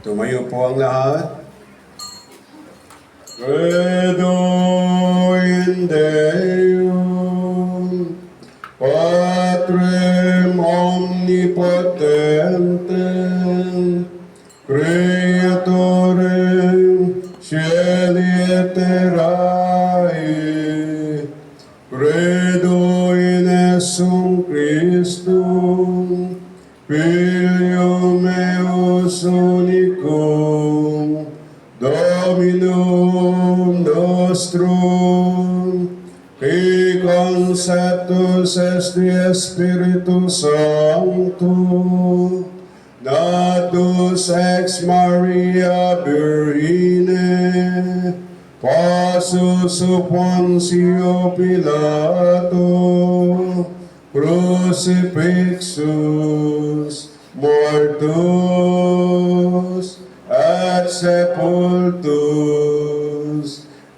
Tumayo po ang lahat. Credo in Deum, Patrem omnipotentem, Creatorem Caeli et terrae, Credo in Jesum Christum, Filium meus unicum, Dominum nostrum, qui conceptus est de Spiritus Sancto, natus ex Maria Virgine, passus Poncio Pilato, crucifixus, mortus, et sepultus,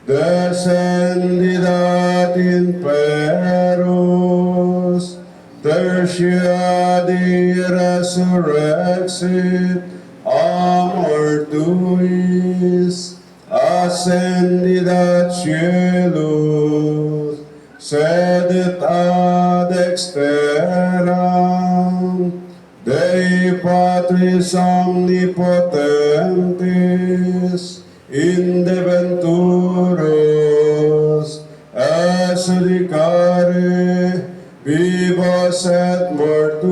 descendit ad inferos, tertia die resurrexit a mortuis, ascendit ad cielos, sedet ad exteram Dei Patris omnipotentis, in deventuros, es judicare vivos et mortuos,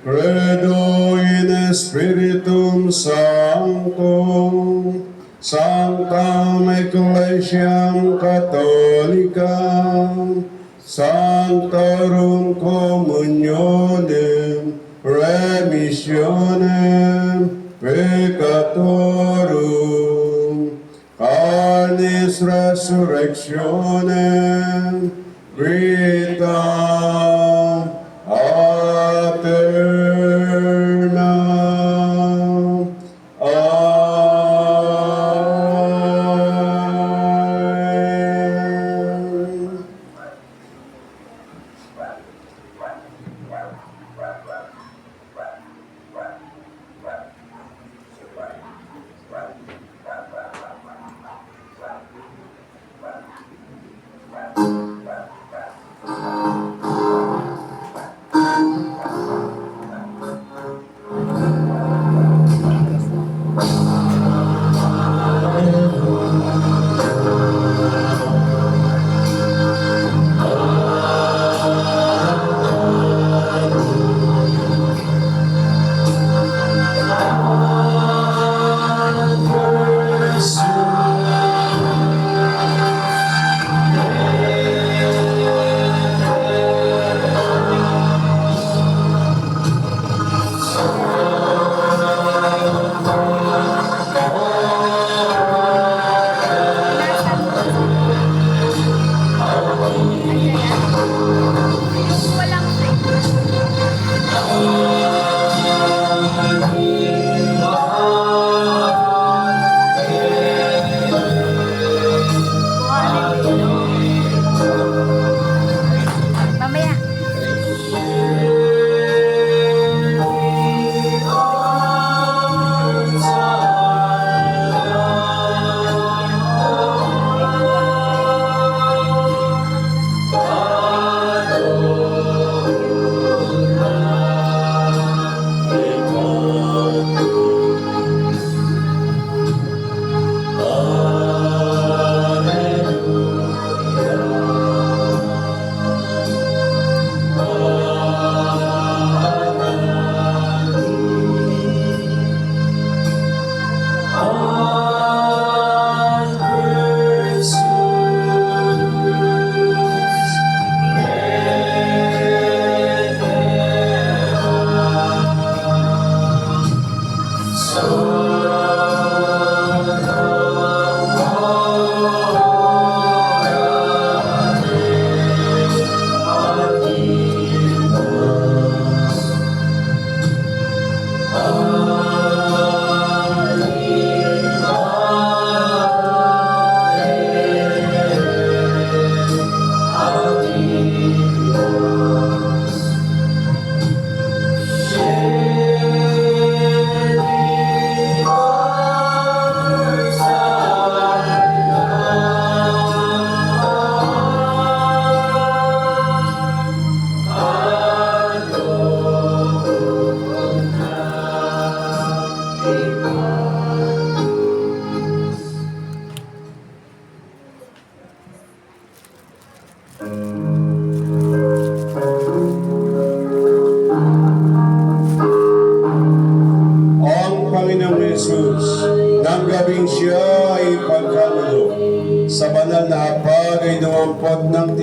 credo in Spiritum Sanctum, Sanctam Ecclesiam Catholicam, Sanctorum communionem, remissionem peccatorum, carnis resurrectionem, vita aeternam. Amen.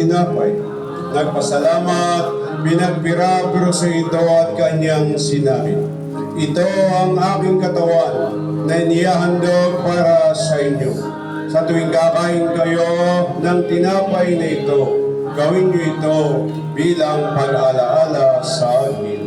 tinapay. Nagpasalamat, pinagpira-piro sa ito at kanyang sinabi, "Ito ang aking katawan na inihahandog para sa inyo. Sa tuwing kakain kayo ng tinapay na ito, gawin niyo ito bilang pag-alaala sa akin."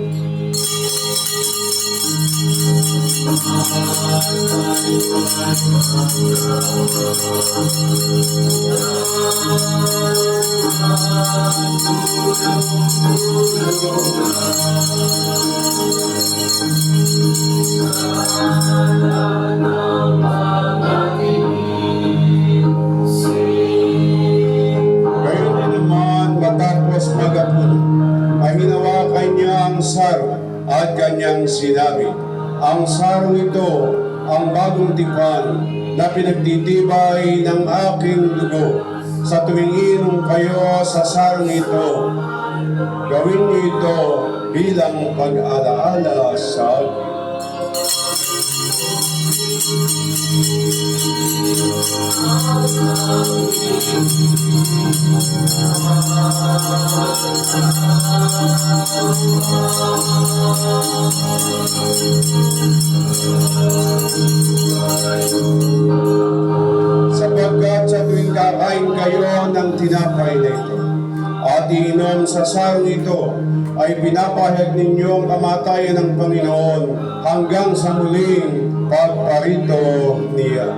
Gayon din naman, matapos mag-apuno, ay hinawakan niya ang saro at kanyang sinabi, "Ang sarong ito, ang bagong tipan na pinagtitibay ng aking dugo. Sa tuwing inom kayo sa sarong ito, gawin niyo ito bilang pag-alaala sa akin." Sapagkat sa tuwing kakain kayo ng tinapay na ito at iinom sa sarong ito, ay pinapahayag ninyo ang kamatayan ng Panginoon hanggang sa muling pagparito niya.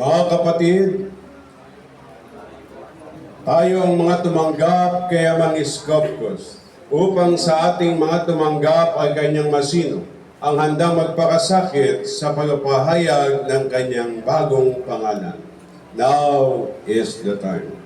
Mga kapatid, tayong mga tumanggap kay Amang Iskopkos upang sa ating mga tumanggap ay kanyang masino ang handang magpakasakit sa pagpapahayag ng kanyang bagong pangalan. Now is the time.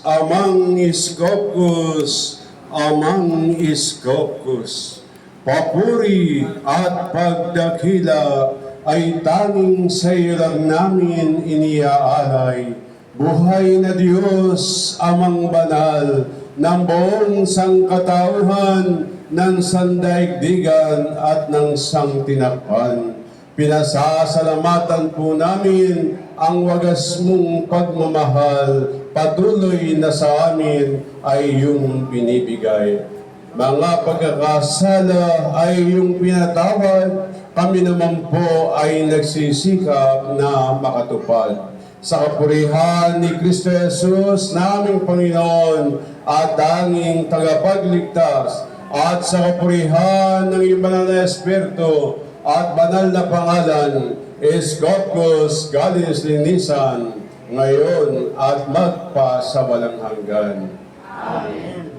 among Iskopus, among Iskopus. Papuri at pagdakila ay tanging sa iyo lang namin iniaalay. Buhay na Diyos, amang banal, ng buong sangkatauhan, ng sandaigdigan at ng sangtinakpan. Pinasasalamatan po namin ang wagas mong pagmamahal, patuloy na sa amin ay iyong binibigay. Mga pagkakasala ay iyong pinatawad, kami naman po ay nagsisikap na makatupad. Sa kapurihan ni Kristo Jesus, naming Panginoon at tanging tagapagligtas, at sa kapurihan ng iyong banal na Espiritu at banal na pangalan, Iskopus Galis Linisan, ngayon at magpa sa walang hanggan. Amen.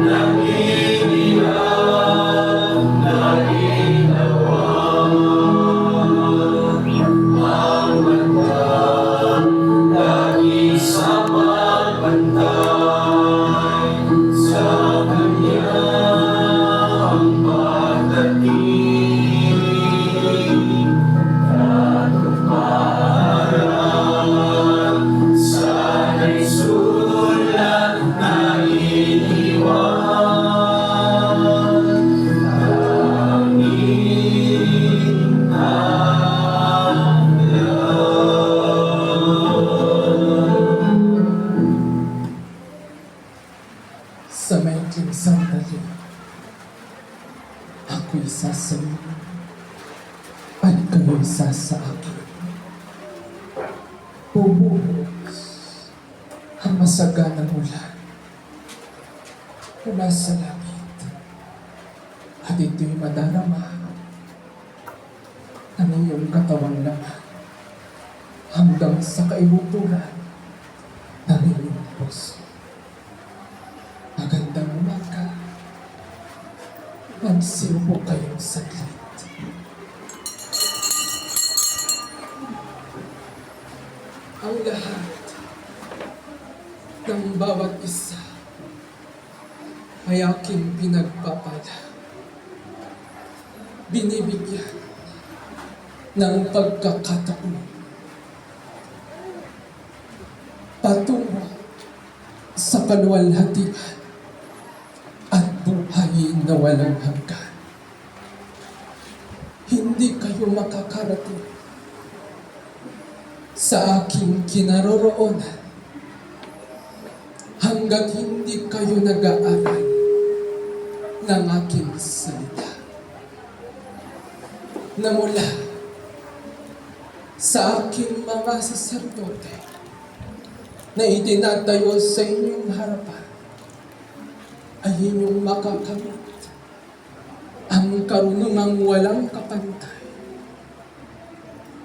Nanging ako'y isa sa inyo at kayo'y isa sa akin. Bubuhos ang masaganang ulan mula sa langit at ito'y madarama ng iyong katawang laman hanggang sa kaibuburan ng iyong puso. Magandang umaga. Magsiupo kayong saglit. Ang lahat ng bawat isa ay aking pinagpapala. Binibigyan ng pagkakataon patungo sa kaluwalhatian at buhay na walang hanggan. Hindi kayo makakarating sa aking kinaroroonan hanggat hindi kayo nag-aaral ng aking salita na mula sa aking mga saserdote na itinatayo sa inyong harapan ay inyong makakamit ang karunungang walang kapantay,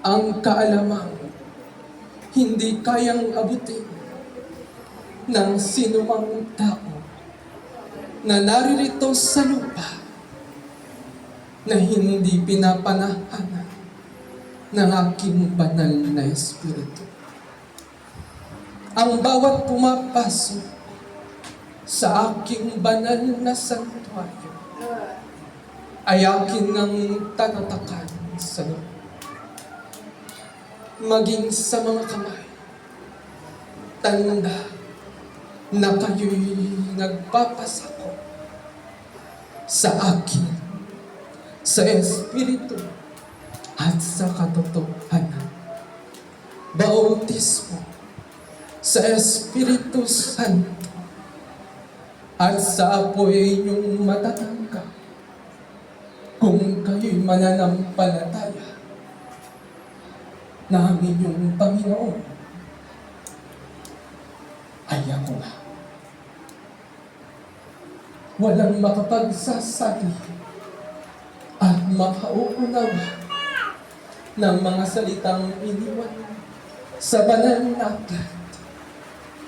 ang kaalamang hindi kayang abutin ng sinumang tao na naririto sa lupa na hindi pinapanahanan ng aking banal na espiritu. Ang bawat pumapasok sa aking banal na santuaryo ay akin ng tanatakan sa loob. Maging sa mga kamay, tanda na kayo'y nagpapasako sa akin, sa espiritu at sa katotohanan. Bautismo sa Espiritu Santo at sa apoy inyong matatanggap kung kayo'y mananampalataya na ang inyong Panginoon ay ako nga. Walang makapagsasabi at makauunawa ng mga salitang iniwan sa banal na aklat,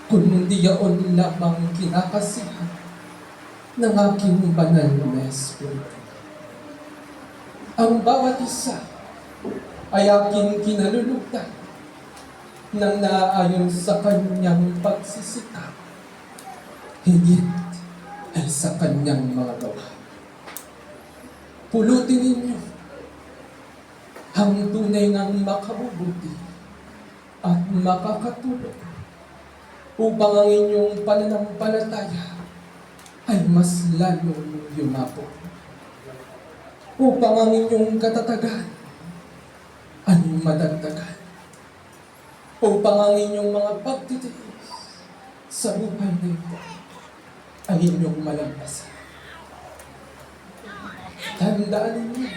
kundi yaon lamang kinakasihan ng aking banal na espiritu. Ang bawat isa ay aking kinalulutan ng naaayon sa kanyang pagsisikap, higit ay sa kanyang mga gawa. Pulutin ninyo ang tunay ngang makabubuti at makakatulong upang ang inyong pananampalataya ay mas lalong yumabot. Upang ang inyong katatagan ay madagdagan. Upang ang inyong mga pagtitiis sa buhay na ito ay inyong malampasan. Tandaan ninyo,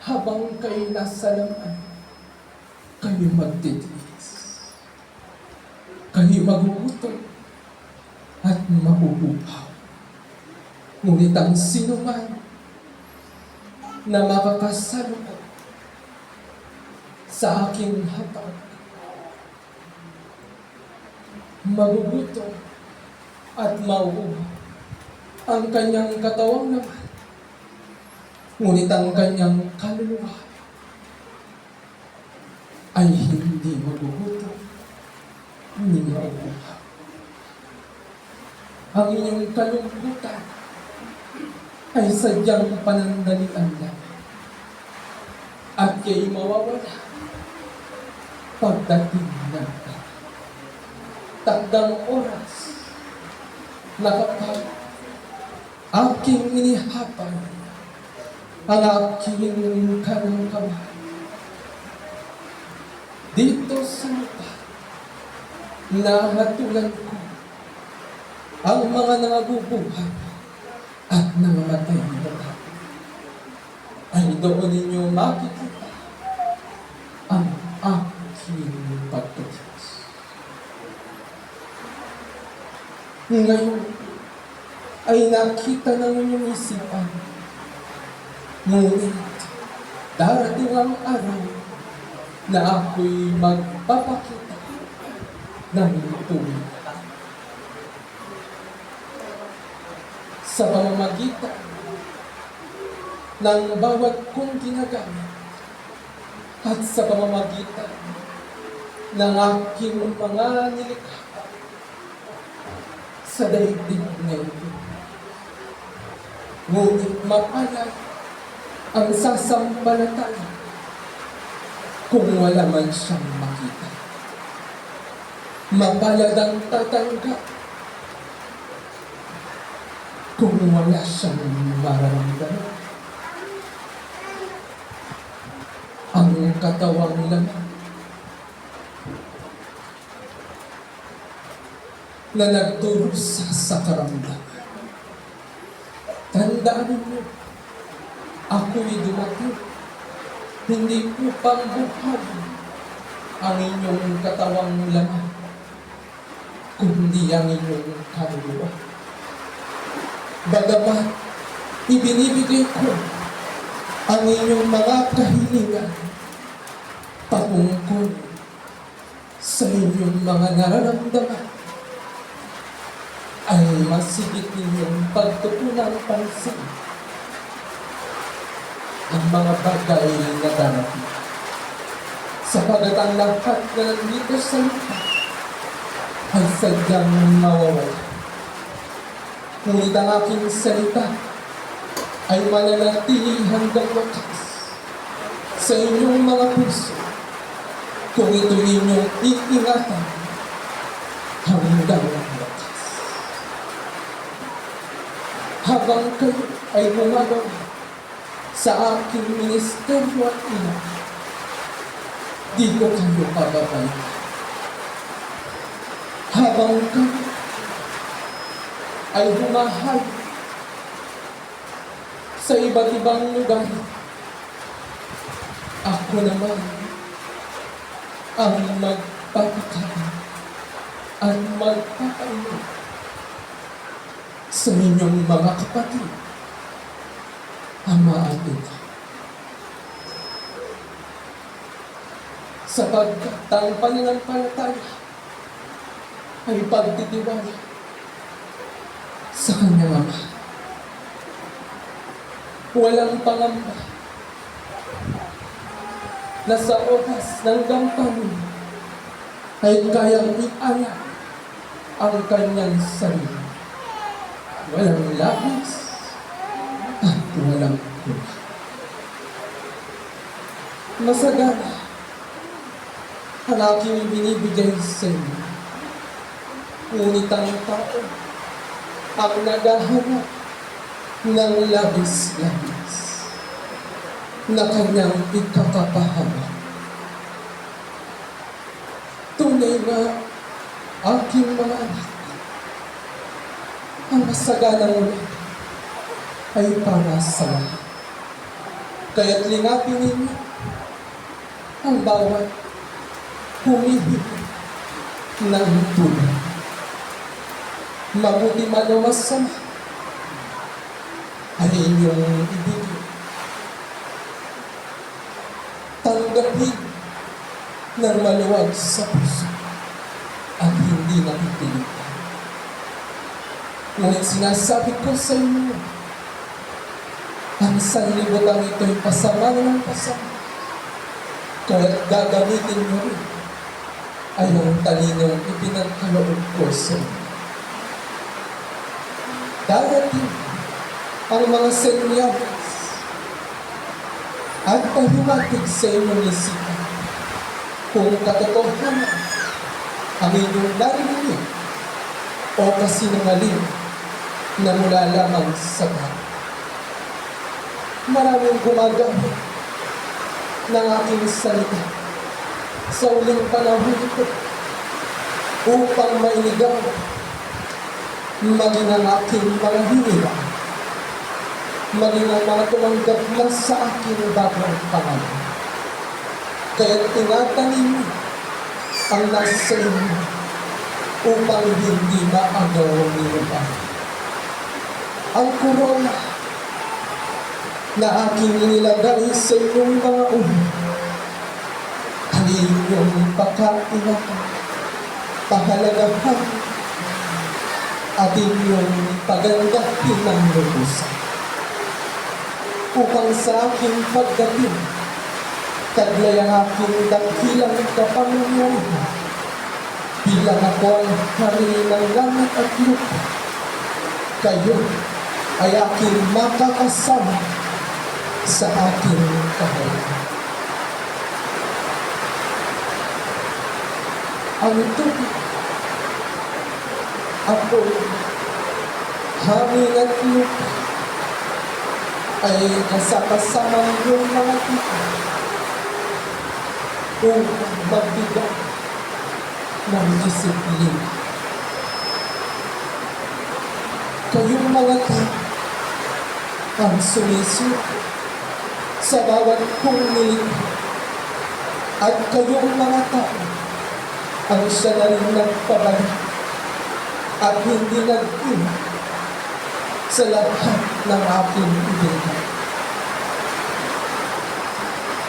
habang kayo nasa laman, kayo magtitiis. Kayo magugutom at mabubuhaw. Ngunit ang sino man na makakasalubong sa aking hapag, magugutom at mauuhaw ang kanyang katawang naman, ngunit ang kanyang kaluluwa ay hindi magugutom ni mauuhaw. Ang inyong kalungkutan ay sadyang panandalian lang at kayo mawawala pagdating ng takdang oras na kapag aking inihapay ang aking kalungkaman dito sa lupa, nahatulan ko ang mga nangabubuhay at nangamatay na tao. doon ninyo makikita ang aking pagkatiyos. Ngayon ay nakita ng inyong isipan, ngunit darating ang araw na ako'y magpapakita ng tuwid. Sa pamamagitan ng bawat kong ginagamit at sa pamamagitan ng aking mga nilikha sa daigdig na ito. Ngunit mapalad ang sasampalataya kung wala man siyang makita. Mapalad ang tatanggap kung wala siyang mararamdaman. Ang katawang laman na nagdurusa sa karamdaman. Tandaan ninyo, ako'y dumating, hindi po pangbuhayin ang inyong katawang laman, kundi ang inyong kaluluwa. Bagamat ibinibigay ko ang inyong mga kahilingan patungkol sa inyong mga nararamdaman, ay masigit ninyong pagtutunan pansin ang mga bagay na darating. Sapagat ang lahat na nandito sa lupa ay sadyang mawawala. Ngunit ang aking salita ay mananatili hanggang wakas sa inyong mga puso kung ito inyong iingatan hanggang wakas. Habang kayo ay gumagawa sa aking ministeryo at ina, di ko kayo pababayaan. Habang kayo ay humahal sa iba't ibang lugar, ako naman ang magpapakain at magpapainom sa inyong mga kapatid, ama at ina. Sapagkat ang pananampalataya ay pagtitiwala sa kanyang ama. Walang pangamba na sa oras ng gampanin ay kayang ialay ang kanyang sarili. Walang labis at walang kulang. Masagana ang aking binibigay sa inyo. Ngunit ang tao ang naghahanap ng labis-labis na kanyang ikakapahama. Tunay na aking mga anak, ang masaganang ulan ay para sa lahat. Kaya't lingapin ninyo ang bawat humihigit ng tulong. Mabuti man o masama ay inyong ibigay. Tanggapin ng maluwag sa puso at hindi napipilitan. Ngunit sinasabi ko sa inyo, ang sanlibutan ito'y pasama ng pasama. Kaya't gagamitin nyo rin ay ang talinong ipinagkaloob ko sa inyo. Darating ang mga senyales at pahiwatig sa inyong isipan kung katotohanan ang inyong narinig o kasinungaling na mula lamang sa tao. Maraming gumagamit ng aking salita sa uling panahon ito upang mailigaw maging ang aking mga hinila. maging ang mga tumanggap na sa akin bagong pangalan. Kaya tinatanim ang nasa inyo upang hindi maagaw niyo. Ang korona na aking inilagay sa inyong mga ulo ay inyong pagkainatan, pahalagahan at inyong pagandahin ng lubusan upang sa aking pagdating taglay ang aking dakilang kapangyarihan bilang ako ang hari ng langit at lupa. Kayo ay aking makakasama sa aking kaharian. Ang tubig, ako, hangin at lupa ay kasama ng mga tao upang magbigay ng disiplina. Kayong mga tao ang sumisunod sa bawat pumili at kayong mga tao ang siya na rin nagpabalik at hindi nag-iwan sa lahat ng aking ibigay.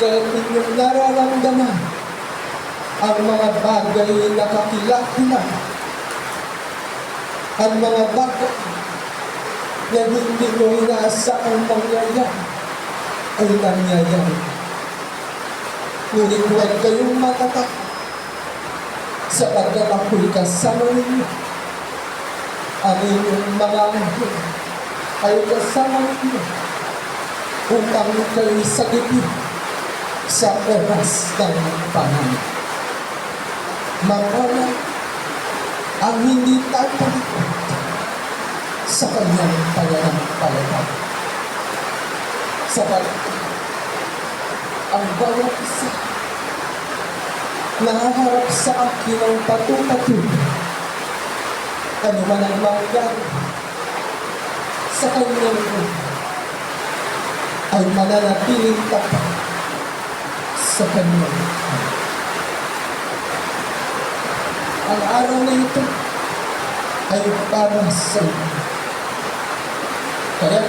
Kaya inyong nararamdaman ang mga bagay na kakilakila, ang mga bagay na hindi mo inaasahang mangyayari ay nangyayari. Ngunit huwag kayong matatakot sapagkat ako'y kasama ninyo. Ang inyong mga anghel ay kasama ninyo upang kayo'y sagipin sa oras ng panahon. Mawala ang hindi tatalikod sa kanyang pananampalataya. Sapagkat ang bawat isa nahaharap sa akin ang patupatuloy. Ano man ang mangyari sa kanyang buhay ay mananatiling tapat sa kanyang buhay. Ang araw na ito ay para sa iyo. Kaya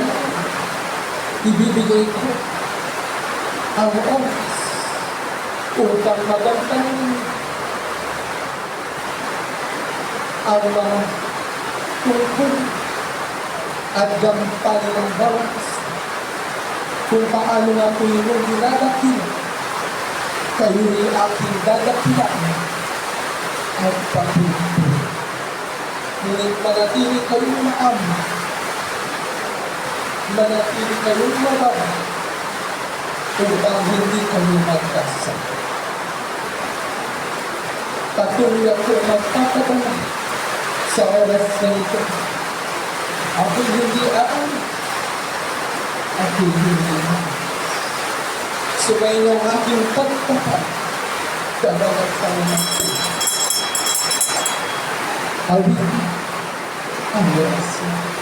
ibibigay ko ang oras upang magandahin ang mga tungkol at gampanin ng bawat isa kung paano nga po inyong dinadakila, kayo'y aking dadakilaan at patuloy. Ngunit manatili kayong maama, manatili kayong mababa, upang hindi kayo magkasakit. Patuloy ako magpapadala sa oras na ito. Ako'y hindi aalis. Ako'y hindi aalis. Sumayin ang aking pagtapat sa bawat panahon. Awin ang oras na.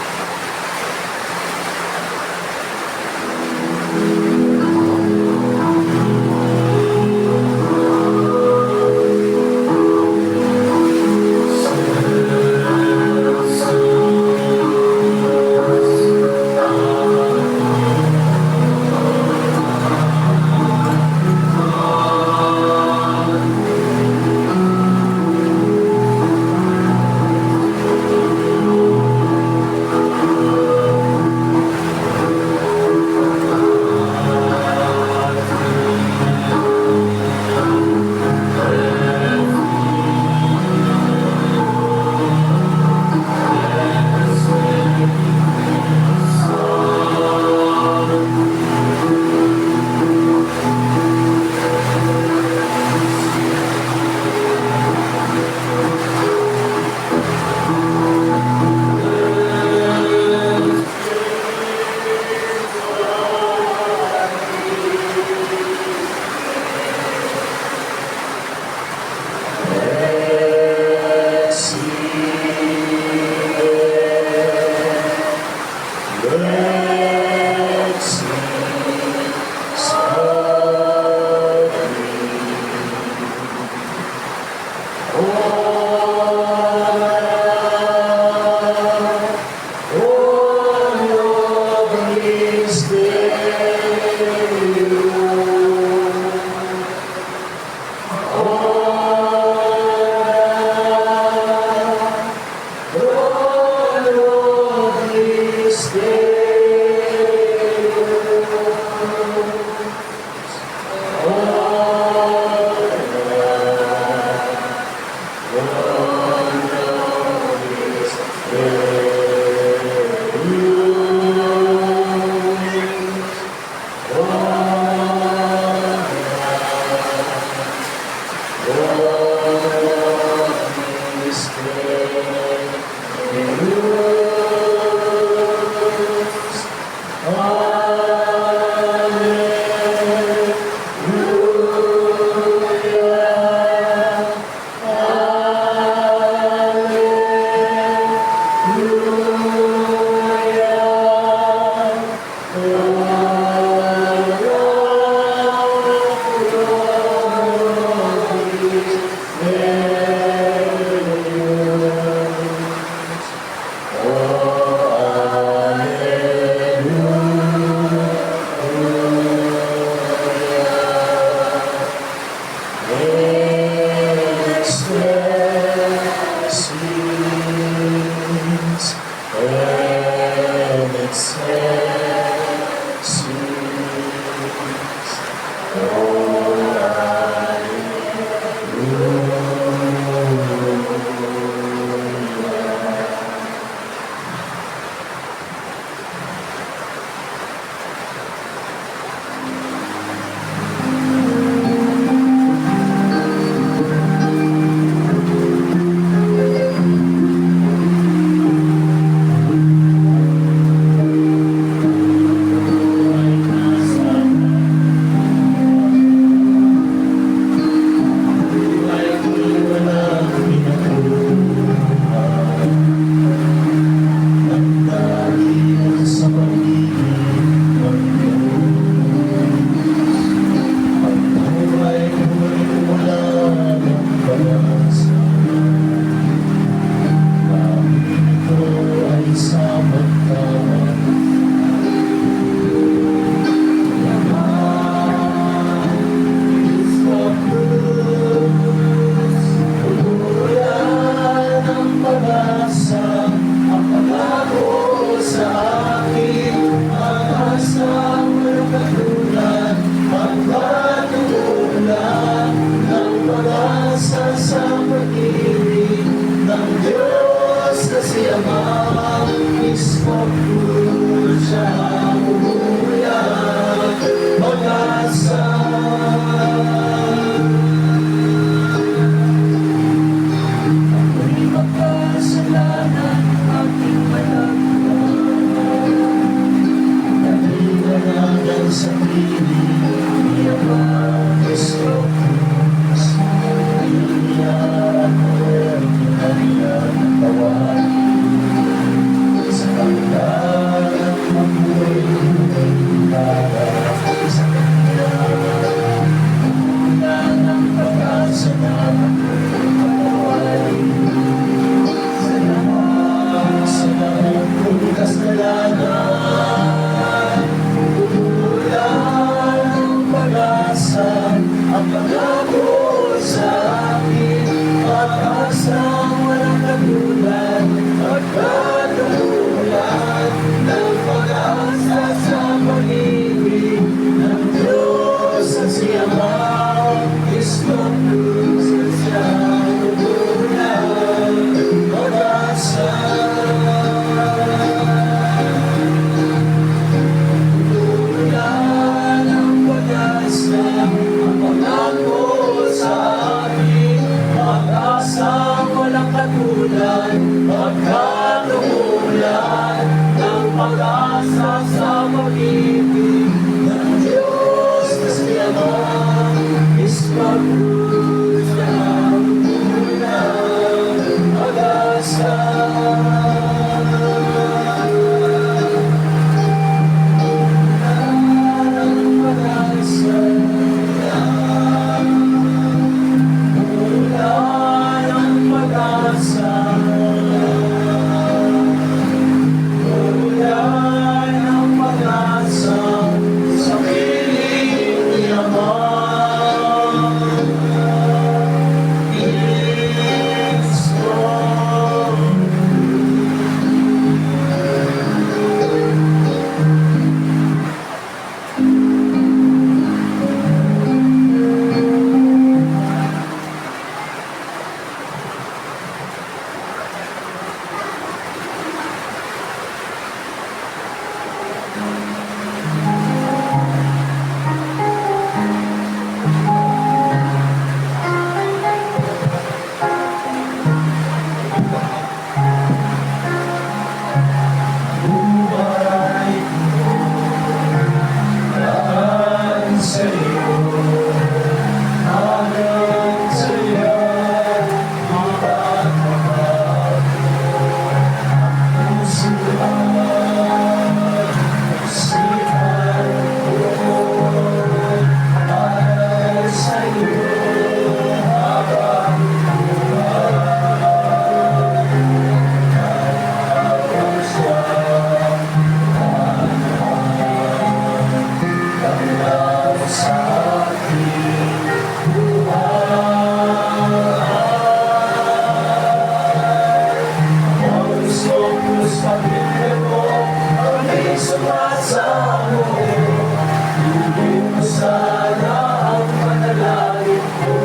sumasamo, hindi mo sana ang panalangin ko.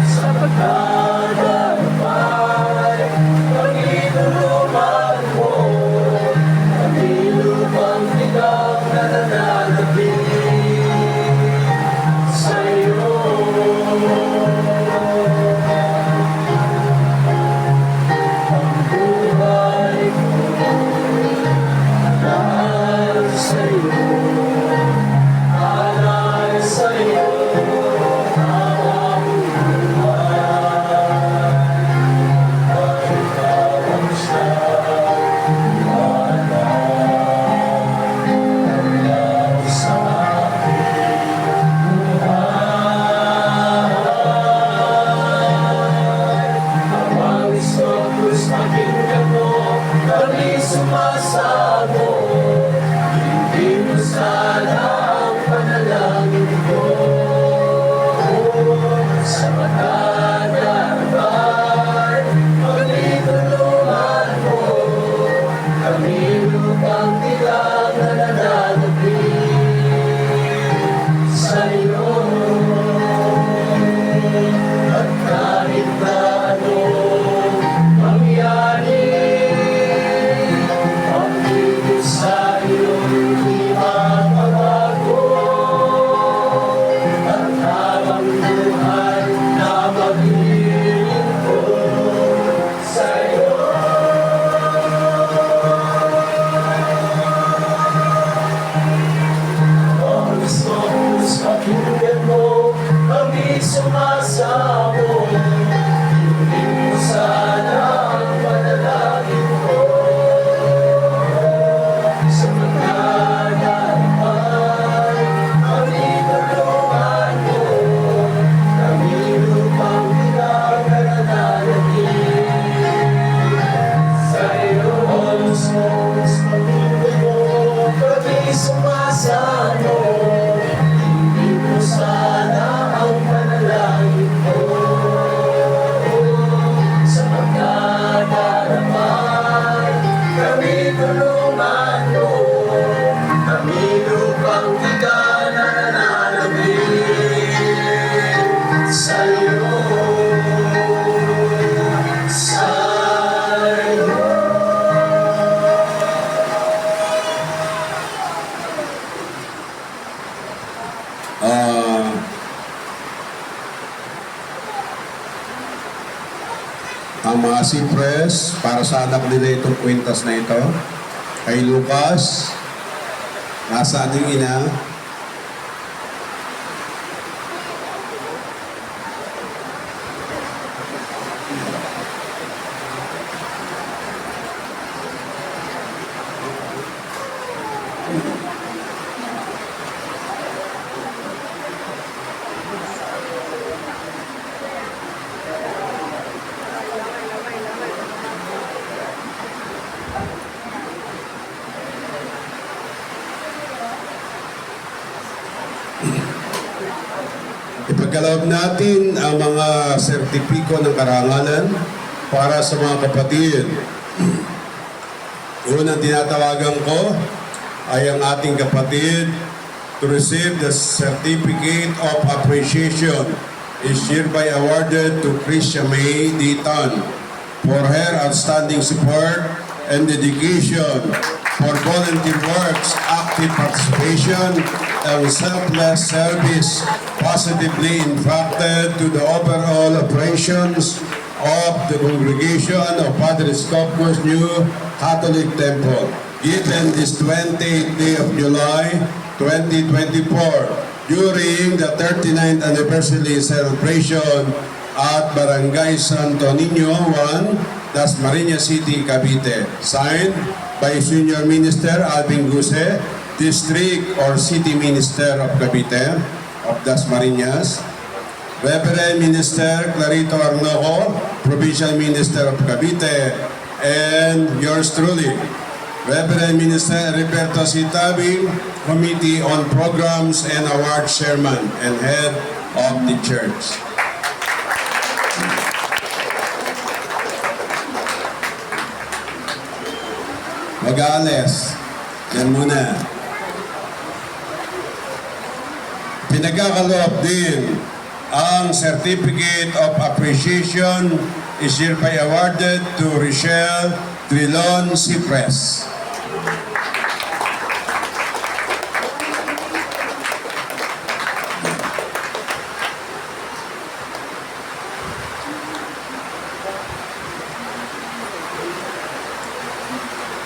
Sa pagkadarapay, pangiluluman mo, pangilupang bilang na nananabik sa'yo. Ang buhay ko alay sa'yo, alay sa'yo, ang buhay. Ikaw ang siyang alay sa aking buhay. Mawawis ko Diyos pakinggan mo, kami sumasamo, hindi mo sana ang panalangin ko. Sa pagkadarapay, pagtutulungan mo, kami lupang bilang na nananabik sa'yo. At kahit na anong mangyari, ang ibig sa'yo hindi mapabago. At habang buhay na maglilingkod sa'yo. Ang gusto Diyos pakinggan mo, kami sumasamo, hindi mo sana ang panalangin ko. Sa pagkadarapay, kami tulungan mo, kami lupang bilang na nananabik sa'yo. Ang gusto Diyos pakinggan mo, kami sumasamo, hindi mo sana ang panalangin ko. Sa pagkadarapay, kami tulungan mo, kami lupang bigang na nananabik sa'yo. Sa'yo. Ang mga sipres para sa anak nila itong kwintas na ito. Kay Lucas, nasaan yung ina? Ipagkaloob natin ang mga sertipiko ng karangalan para sa mga kapatid. Unang tinatawagan ko ay ang ating kapatid to receive the Certificate of Appreciation is hereby awarded to Krisha May Ditan for her outstanding support and dedication for volunteer works, active participation, and selfless service positively impacted to the overall operations of the congregation of Padre Scopus New Catholic Temple, given this 28th day of July, 2024, during the 39th anniversary celebration at Barangay Santo Niño 1, Dasmariñas City, Cavite. Signed by Senior Minister Alvin Guse, District or City Minister of Cavite of Dasmariñas, Reverend Minister Clarito Arnoco, Provincial Minister of Cavite, and yours truly, Reverend Minister Heriberto Sitabi, Committee on Programs and Award Chairman and Head of the Church. Mag-aales. Yan muna. Pinagkakaloob din ang Certificate of Appreciation is hereby awarded to Richelle Trilon Cipres.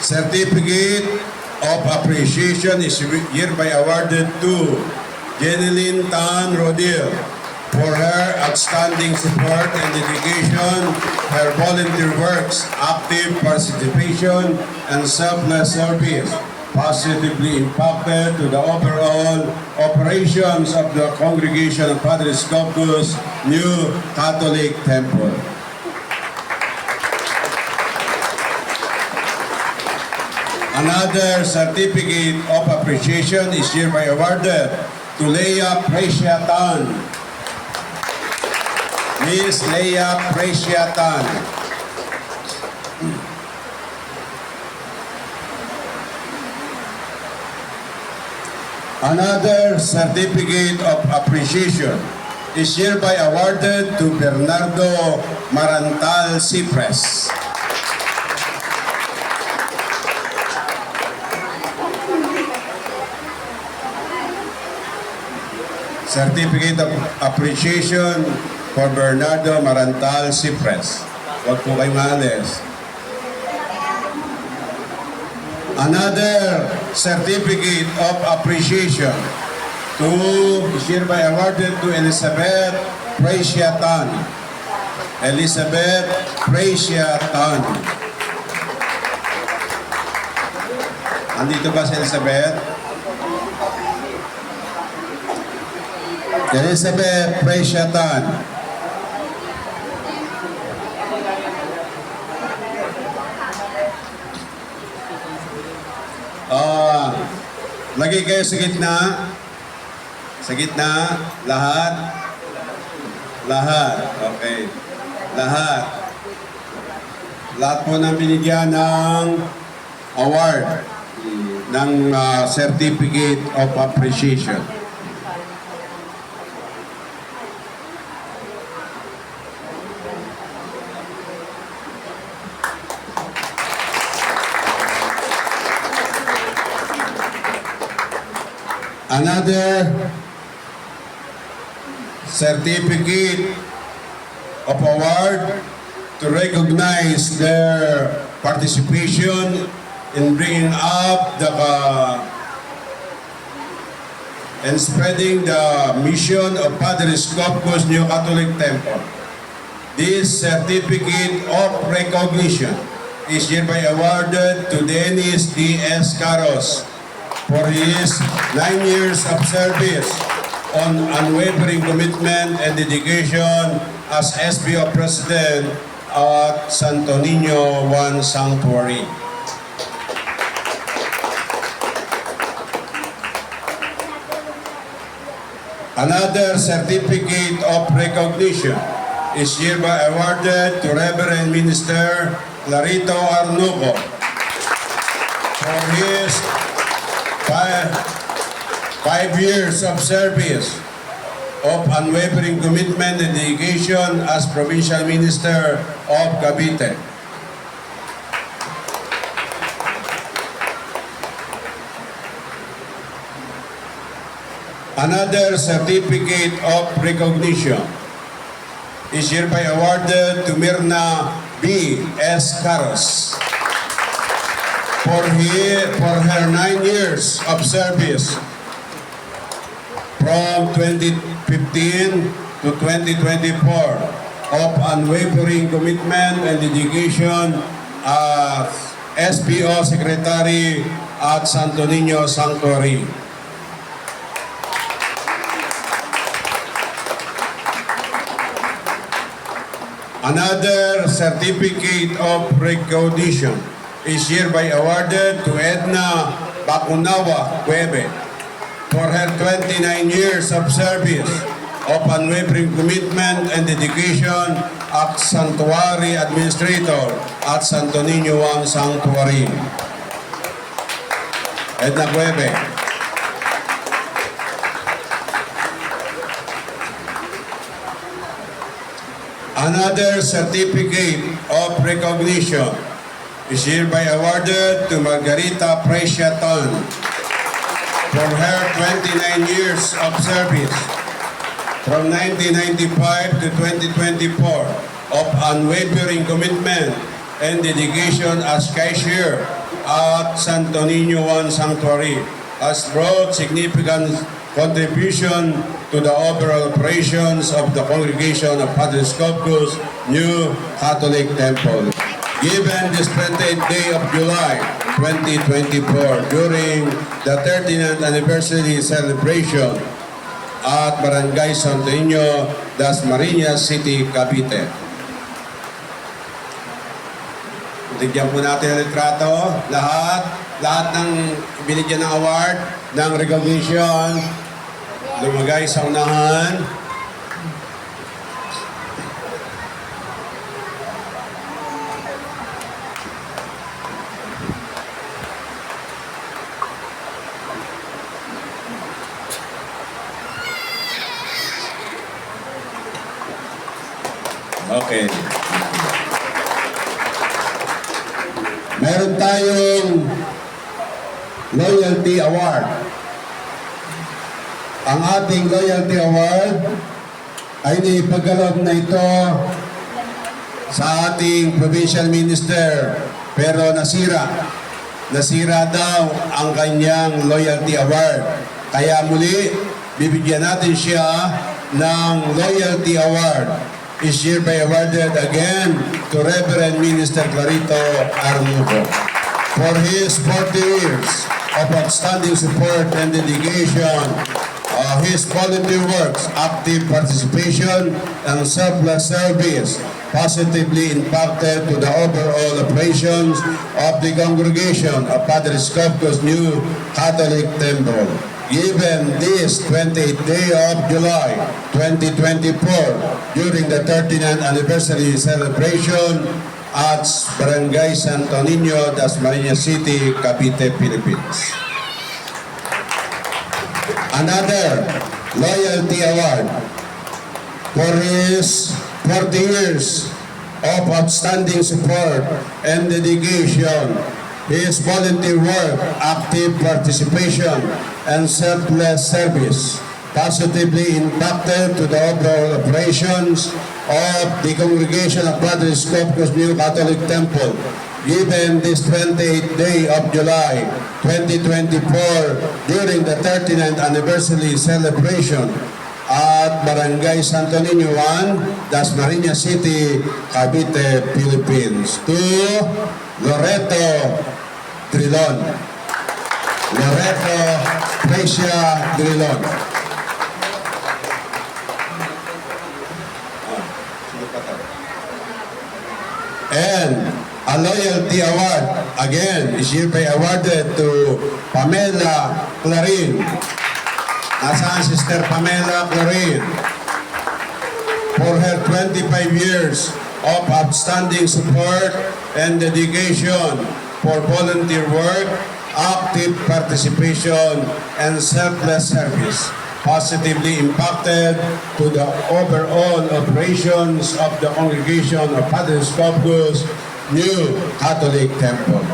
Certificate of Appreciation is hereby awarded to Jeneline Tan Rodil for her outstanding support and dedication, her volunteer works, active participation, and selfless service positively impacted to the overall operations of the Congregation of Padre Scopus New Catholic Temple. Another certificate of appreciation is hereby awarded to Leia Precia Tan. Miss Leia Precia Tan. Another certificate of appreciation is hereby awarded to Bernardo Marantal Cipres. Certificate of Appreciation for Bernardo Marantal Cipres. Huwag po kayo maalis. Another Certificate of Appreciation to is hereby awarded to Elizabeth Precia Tan. Elizabeth Precia Tan. Andito ba si Elizabeth? Elizabeth Precia Tan. Lagay kayo sa gitna. Sa gitna. Lahat. Lahat. Okay. Lahat. Lahat po na binigyan ng award ng Certificate of Appreciation. Another certificate of award to recognize their participation in bringing up the and spreading the mission of Padre Scopus New Catholic Temple. This certificate of recognition is hereby awarded to Dennis D.S. Caros for his 9 years of service on unwavering commitment and dedication as SBO President at Santo Niño One Sanctuary. Another certificate of recognition is hereby awarded to Reverend Minister Clarito Arnuco for his 5 years of service of unwavering commitment and dedication as Provincial Minister of Cavite. Another certificate of recognition is hereby awarded to Mirna B. S. Caros for her 9 years of service from 2015 to 2024 of unwavering commitment and dedication as SBO Secretary at Santo Niño Sanctuary. Another certificate of recognition is hereby awarded to Edna Bacunawa Cueve for her 29 years of service of unwavering commitment and dedication as Sanctuary Administrator at Santo Niño One Sanctuary. Edna Cueve. Another certificate of recognition is hereby awarded to Margarita Preciaton for her 29 years of service from 1995 to 2024 of unwavering commitment and dedication as cashier at Santo Niño One Sanctuary has brought significant contribution to the overall operations of the Congregation of Padre Scopus New Catholic Temple. Given this 28th day of July 2024 during the 39th anniversary celebration at Barangay Santo Niño, Dasmariñas City, Cavite. Tignan po natin ang litrato. Lahat ng binigyan ng award, ng recognition, lumagay sa unahan. Okay. Meron tayong Loyalty Award. Ang ating Loyalty Award ay ipagkaloob na ito sa ating Provincial Minister, pero nasira. Nasira daw ang kanyang Loyalty Award. Kaya muli, bibigyan natin siya ng Loyalty Award. Is hereby awarded again to Reverend Minister Clarito Armujo for his 40 years of outstanding support and dedication, his volunteer works, active participation, and selfless service positively impacted to the overall operations of the Congregation of Padre Scopus New Catholic Temple. Given this 28th day of July 2024 during the 39th anniversary celebration at Barangay Santo Niño, Dasmariñas City, Cavite, Philippines. Another Loyalty Award for his 40 years of outstanding support and dedication, his volunteer work, active participation, and selfless service positively impacted to the overall operations of the Congregation of Padre Scopus New Catholic Temple. Given this 28th day of July 2024 during the 39th anniversary celebration at Barangay Santo Niño 1, Dasmariñas City, Cavite, Philippines. To Loreto Trilon. Loreto Precia Trilon. And a loyalty award, again, is hereby awarded to Pamela Clarin. Nasaan Sister Pamela Clarin? For her 25 years of outstanding support and dedication for volunteer work, active participation, and selfless service, positively impacted to the overall operations of the Congregation of Padre Scopus New Catholic Temple.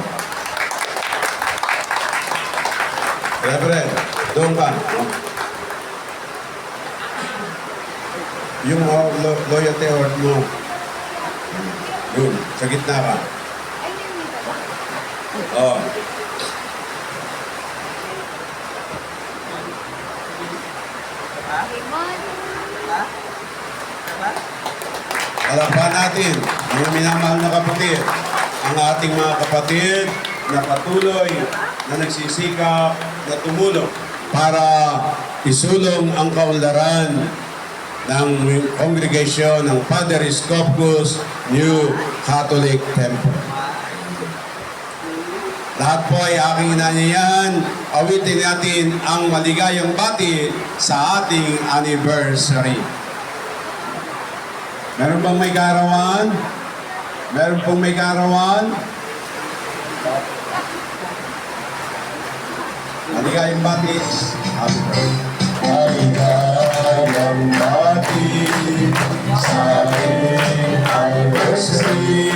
Reverend, doon ka. Yung loyalty award mo, yun, sa gitna ka. Oh. Alapan natin, mga minamahal na kapatid, ang ating mga kapatid na patuloy na nagsisikap na tumulong para isulong ang kaunlaran ng Congregation ng Padre Scopus New Catholic Temple. Lahat po ay aking inanyayan. Awitin natin ang maligayang bati sa ating anniversary. Meron bang may karawan? Meron pong may karawan? Maligayang bati. Happy birthday. Maligayang bati sa ating anniversary.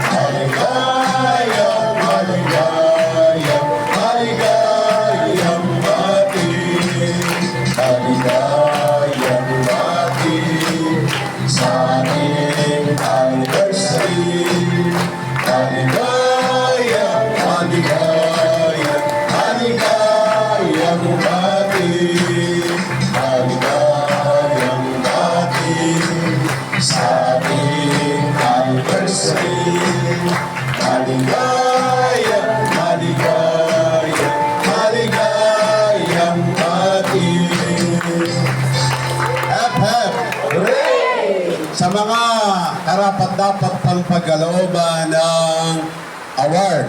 Maligayang, maligayang, maligayang bati. Maligayang bati sa ating anniversary. Maligayang, maligayang, maligayang bati. Maligayang bati sa ating anniversary. Maligayang, maligayang, maligayang bati. Hep, hep! Sa mga karapat-dapat pang pagkalooban ng award,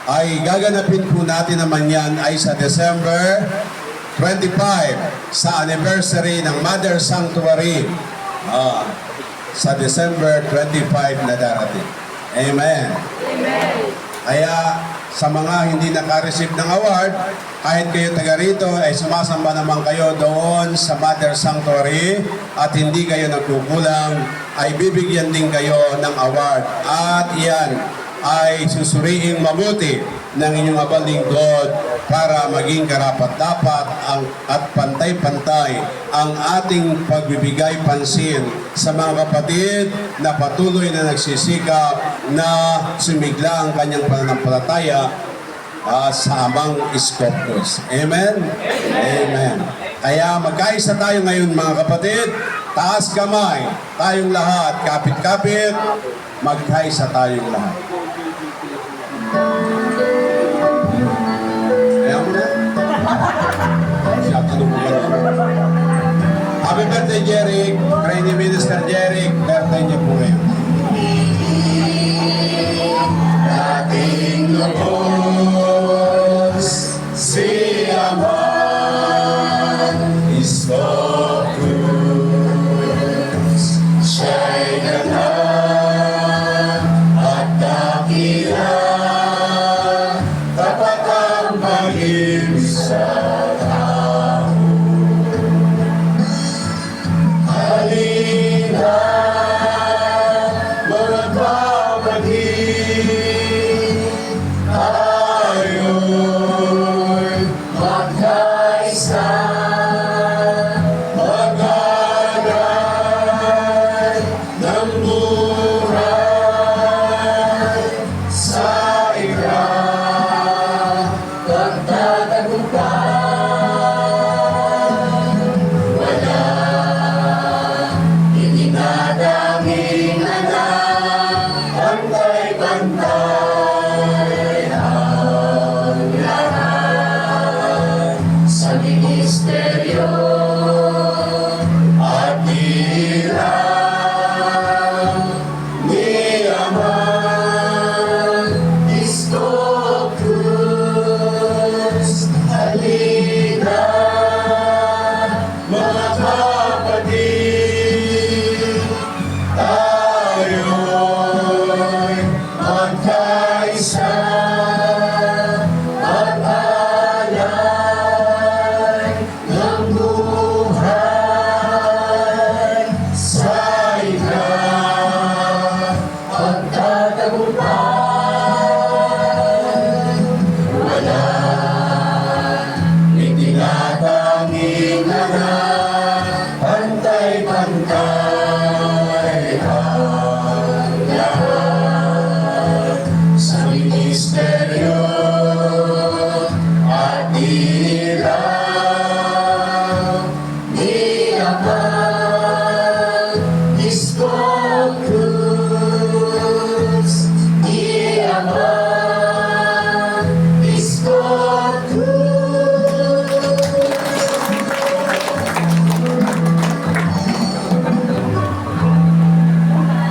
ay gaganapin po natin naman yan ay sa December 25 sa anniversary ng Mother Sanctuary. Sa December 25 na darating. Amen. Kaya sa mga hindi naka-receive ng award, kahit kayo taga rito ay sumasamba naman kayo doon sa Mother Sanctuary at hindi kayo nagkukulang, ay bibigyan din kayo ng award. At yan ay susuriing mabuti ng inyong abal lingkod para maging karapat-dapat at pantay-pantay ang ating pagbibigay pansin sa mga kapatid na patuloy na nagsisikap na sumigla ang kanyang pananampalataya sa amang Scopus. Amen? Amen. Kaya magkaisa tayo ngayon mga kapatid, taas kamay, tayong lahat, kapit-kapit, magkaisa tayong lahat. Kaya mo na? Siya, tanong mo ba na? Happy birthday, Jeric. Pray ni Minister Jeric. Birthday niyo po ngayon. Dating lubos, siyaman, Scopus, siya'y ganap at dakila, tapat ang pag-ibig sa tao. Halina, mga kapatid, tayo'y magkaisa, maghanap ng buhay sa ikaw, pagtatagumpay.